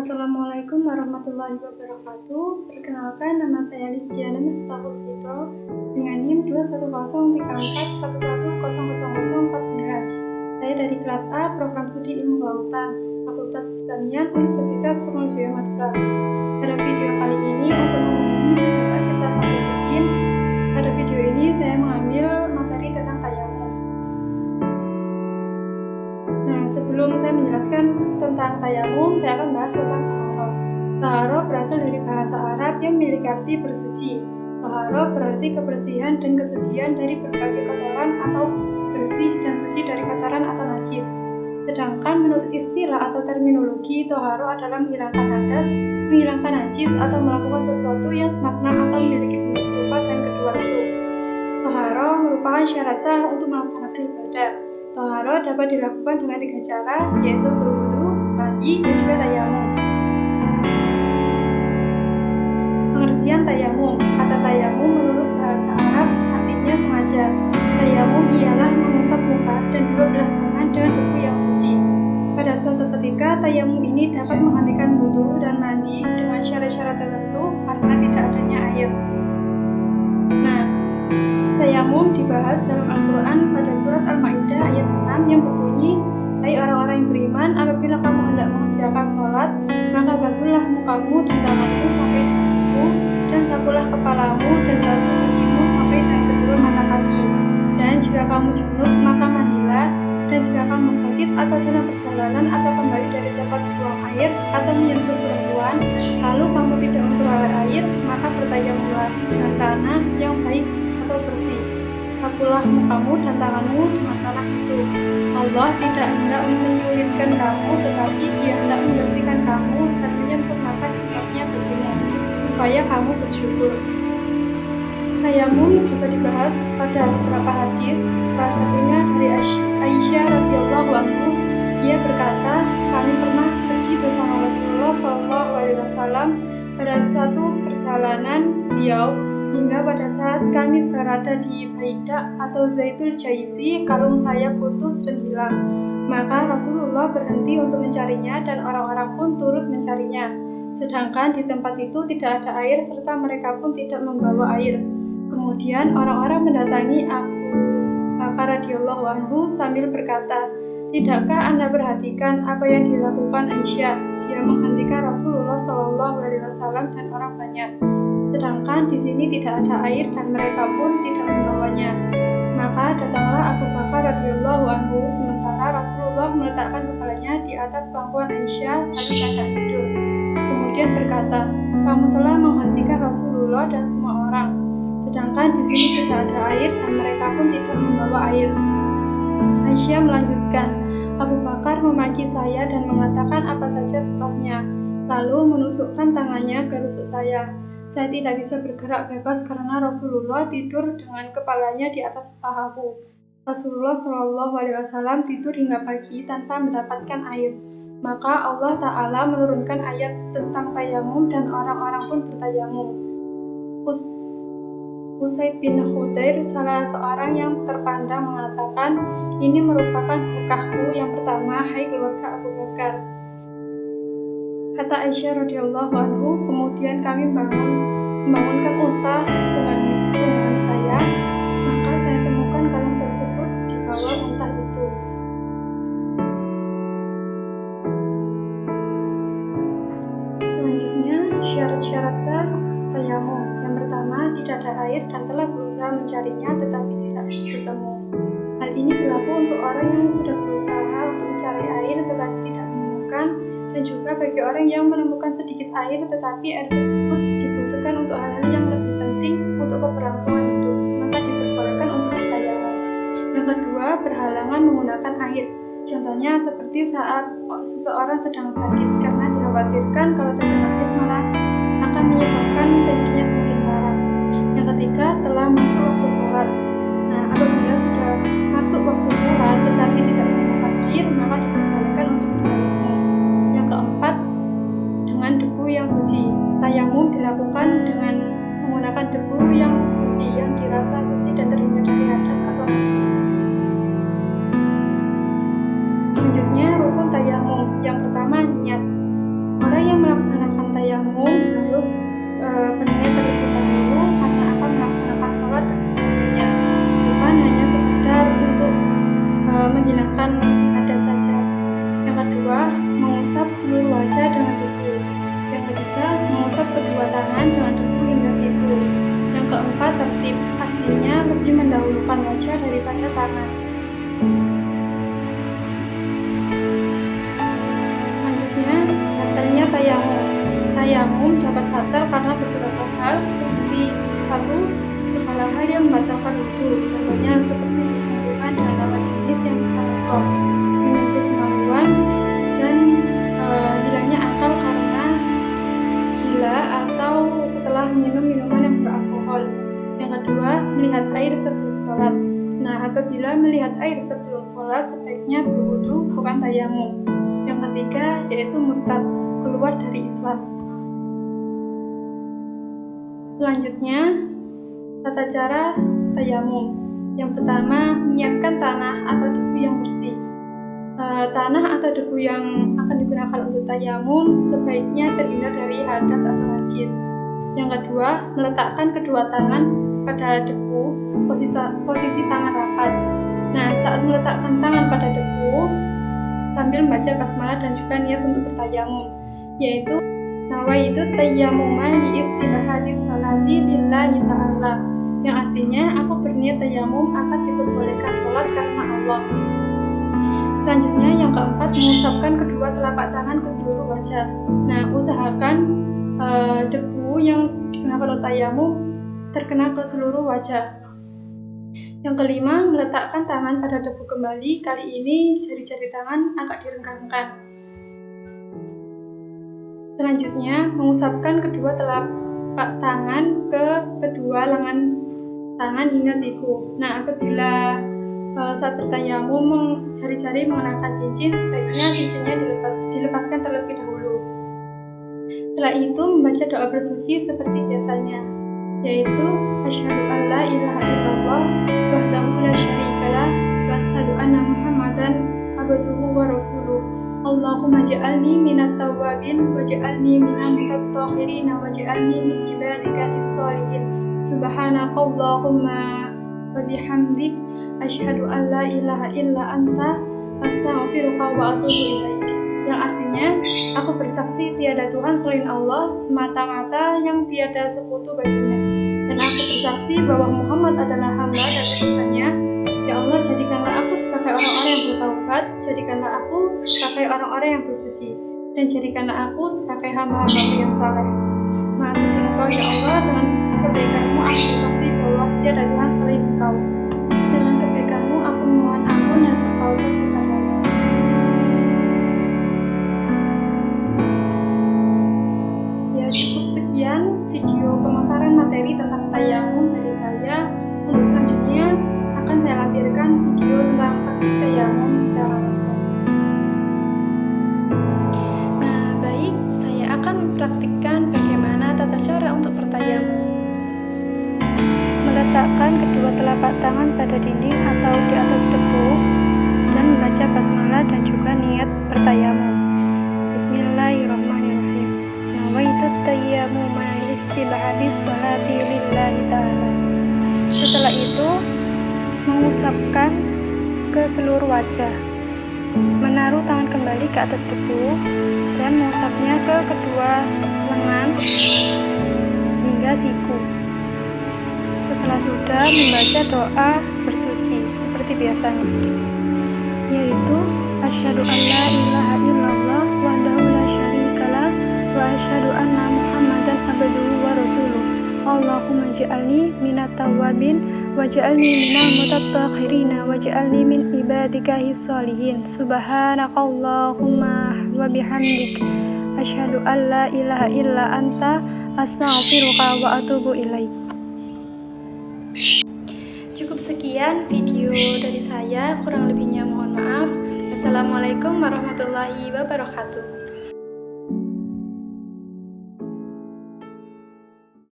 Assalamualaikum warahmatullahi wabarakatuh. Perkenalkan, nama saya Listiana Miftahul Fitro dengan NIM 2103411000049. Saya dari kelas A, Program Studi Ilmu Kelautan, Fakultas Pertanian, Universitas Trunojoyo Madura. Pada video kali ini untuk memenuhi tugas akhir tahun rutin, pada video ini saya mengambil materi tentang tayamum. Nah, sebelum saya menjelaskan tentang tayamum, saya akan bahas tentang taharah. Taharah berasal dari bahasa Arab yang memiliki arti bersuci. Taharah berarti kebersihan dan kesucian dari berbagai kotoran atau bersih dan suci dari kotoran atau najis. Sedangkan menurut istilah atau terminologi, taharah adalah menghilangkan hadas, menghilangkan najis atau melakukan sesuatu yang semakna atau memiliki bentuk serupa dengan kedua itu. Taharah merupakan syarat sah untuk melaksanakan ibadah. Taharah dapat dilakukan dengan 3 cara, yaitu berwudu, mandi, dan juga tayamum. Pengertian tayamum. Kata tayamum menurut bahasa Arab artinya sengaja. Tayamum ialah mengusap muka dan dua belah tangan dengan debu yang suci. Pada suatu ketika, tayamum ini dapat menggantikan wudu dan mandi dengan syarat-syarat tertentu karena tidak adanya air. Nah, tayamum dibahas dalam Al-Quran pada surat Al-Ma'idah ayat 6 yang berbunyi, "Hai orang-orang yang beriman, apabila kamu hendak mengerjakan sholat, maka basuhlah mukamu dan tanganmu sampai dengan kuku, dan sapulah kepalamu dan basuh kakimu sampai dengan kedua mata kaki. Dan jika kamu junub, maka mandilah. Dan jika kamu sakit atau dalam perjalanan atau kembali dari tempat buang air atau menyentuh perempuan, lalu kamu tidak memperoleh air, maka bertayamumlah dengan tanah yang baik atau bersih. Sapulah mukamu dan tanganmu dengan tanah itu. Allah tidak hendak menyulitkan kamu, tetapi Dia hendak membersihkan kamu dan menyempurnakan nikmatnya bagimu, supaya kamu bersyukur." Tayamum juga dibahas pada beberapa hadis, salah satunya dari Aisyah radhiyallahu anha. Ia berkata, "Kami pernah pergi bersama Rasulullah SAW pada suatu perjalanan beliau, hingga pada saat kami berada di Baidah atau Zaitul Jaizi, kalung saya putus dan hilang. Maka Rasulullah berhenti untuk mencarinya dan orang-orang pun turut mencarinya. Sedangkan di tempat itu tidak ada air serta mereka pun tidak membawa air. Kemudian orang-orang mendatangi Abu Bakar radhiyallahu anhu sambil berkata, 'Tidakkah Anda perhatikan apa yang dilakukan Aisyah? Dia menghentikan Rasulullah SAW dan orang banyak. Sedangkan di sini tidak ada air dan mereka pun tidak membawanya.' Maka datanglah Abu Bakar radhiyallahu anhu sementara Rasulullah meletakkan kepalanya di atas pangkuan Aisyah lalu keadaan tidur. Kemudian berkata, 'Kamu telah menghentikan Rasulullah dan semua orang. Sedangkan di sini tidak ada air dan mereka pun tidak membawa air.' Aisyah melanjutkan, 'Abu Bakar memaki saya dan mengatakan apa saja sepuasnya, lalu menusukkan tangannya ke rusuk saya. Saya tidak bisa bergerak bebas karena Rasulullah tidur dengan kepalanya di atas pahaku. Rasulullah SAW tidur hingga pagi tanpa mendapatkan air. Maka Allah Ta'ala menurunkan ayat tentang tayamum dan orang-orang pun bertayamum.' Usaid bin Khudair, salah seorang yang terpandang, mengatakan, 'Ini merupakan berkahku yang pertama, hai keluarga Abu Bakar.' Kata Aisyah radhiyallahu anhu, kemudian kami membangunkan unta dengan tunggangan saya, maka saya temukan kalung tersebut di bawah unta itu." Selanjutnya, syarat-syarat sah tayamum. Yang pertama, tidak ada air dan telah berusaha mencarinya tetapi tidak bertemu. Hal ini berlaku untuk orang yang sudah berusaha untuk mencari air tetapi tidak menemukan, dan juga bagi orang yang menemukan sedikit air tetapi air tersebut dibutuhkan untuk hal-hal yang lebih penting untuk keberlangsungan hidup, maka diperbolehkan untuk bertayamum. Yang kedua, berhalangan menggunakan air. Contohnya seperti saat seseorang sedang sakit karena dikhawatirkan kalau terkena air malah akan menyebabkan penyakitnya semakin parah. Yang ketiga, telah masuk waktu sholat. Nah, apabila sudah masuk waktu sholat tetapi tidak menemukan air, maka diperbolehkan untuk bertayamum. Yang keempat, dengan debu yang suci. Tayamum dilakukan dengan menggunakan debu yang suci, yang dirasa suci dan terhindar dari hadas atau najis. Selanjutnya, rukun tayamum. Yang pertama, niat. Orang yang pada tangan. Selanjutnya, batalnya tayamum. Tayamum dapat batal karena beberapa hal, seperti 1. Segala hal yang membatalkan wudu, contohnya seperti bersentuhan dengan lawan jenis yang haram, menyentuh kemaluan, dan hilangnya akal karena gila atau setelah minum minuman yang beralkohol. Yang kedua, melihat air sebelum sholat. Nah, apabila melihat air sebelum sholat, sebaiknya berwudu, bukan tayamum. Yang ketiga, yaitu murtad, keluar dari Islam. Selanjutnya, tata cara tayamum. Yang pertama, menyiapkan tanah atau debu yang bersih. Tanah atau debu yang akan digunakan untuk tayamum sebaiknya terhindar dari hadas atau najis. Yang kedua, meletakkan kedua tangan pada debu, posisi tangan rapat. Nah, saat meletakkan tangan pada debu sambil membaca basmalah dan juga niat untuk bertayamum, yaitu nawaitu tayammuma li istibahati sholati lillahi ta'ala, yang artinya aku berniat tayamum akan diperbolehkan sholat karena Allah. Selanjutnya, yang keempat, mengusapkan kedua telapak tangan ke seluruh wajah. Nah, usahakan debu yang digunakan untuk tayamum terkena ke seluruh wajah. Yang kelima, meletakkan tangan pada debu kembali. Kali ini jari-jari tangan agak direnggangkan. Selanjutnya, mengusapkan kedua telapak tangan ke kedua lengan tangan hingga siku. Nah, apabila saat bertayamum jari-jari mengenakan cincin, sebaiknya cincinnya dilepaskan terlebih dahulu. Setelah itu, membaca doa bersuci seperti biasanya, yaitu asyhadu an la ilaha illallah wahdahu la syarikalah wa asyhadu anna Muhammadan abduhu wa rasuluh. Allahumma ja'alni minat tawwabin waj'alni minal mutatahhirin waj'alni min ibadika as-sholihin. Subhanakallahumma wa bihamdik asyhadu an la ilaha illa anta astaghfiruka wa atubu ilaik. Yang artinya, aku bersaksi tiada Tuhan selain Allah semata-mata yang tiada sekutu baginya, dan aku bersaksi bahwa Muhammad adalah hamba dan utusannya. Ya Allah, jadikanlah aku sebagai orang-orang yang bertaubat, jadikanlah aku sebagai orang-orang yang bersuci, dan jadikanlah aku sebagai hamba-hamba yang saleh. Maha suci Engkau ya Allah, dengan kebaikan-Mu aku bersaksi bahwa tiada Tuhan selain Engkau. Dengan kebaikan-Mu aku memohon ampun dan bertaubat kepada-Mu. Ya, cukup sekian video pemaparan materi tentang tayamum dari saya. Untuk selanjutnya akan saya lampirkan video tentang praktik tayamum secara langsung. Nah, baik, saya akan mempraktikkan bagaimana tata cara untuk bertayamum. Meletakkan kedua telapak tangan pada dinding atau di atas debu dan membaca basmalah dan juga niat bertayamum. Bismillahirrahmanirrahim. Nawaitu tayammuma li istibahati sholati lillahi ta'ala. Setelah itu, mengusapkan ke seluruh wajah, menaruh tangan kembali ke atas debu dan mengusapnya ke kedua lengan hingga siku. Setelah sudah, membaca doa bersuci seperti biasanya, yaitu asyhadu an la ilaha illallah wahdahu la syarikalah wa asyhadu anna Muhammadan abduhu wa rasuluh. Allahumma ja'alni minat tawwabin waj'alni minal mutatahhirin waj'alni min ibadika as-sholihin. Subhanakallahumma wa bihamdik asyhadu an la ilaha illa anta astaghfiruka wa atubu ilaik. Cukup sekian video dari saya, kurang lebihnya mohon maaf. Assalamualaikum warahmatullahi wabarakatuh.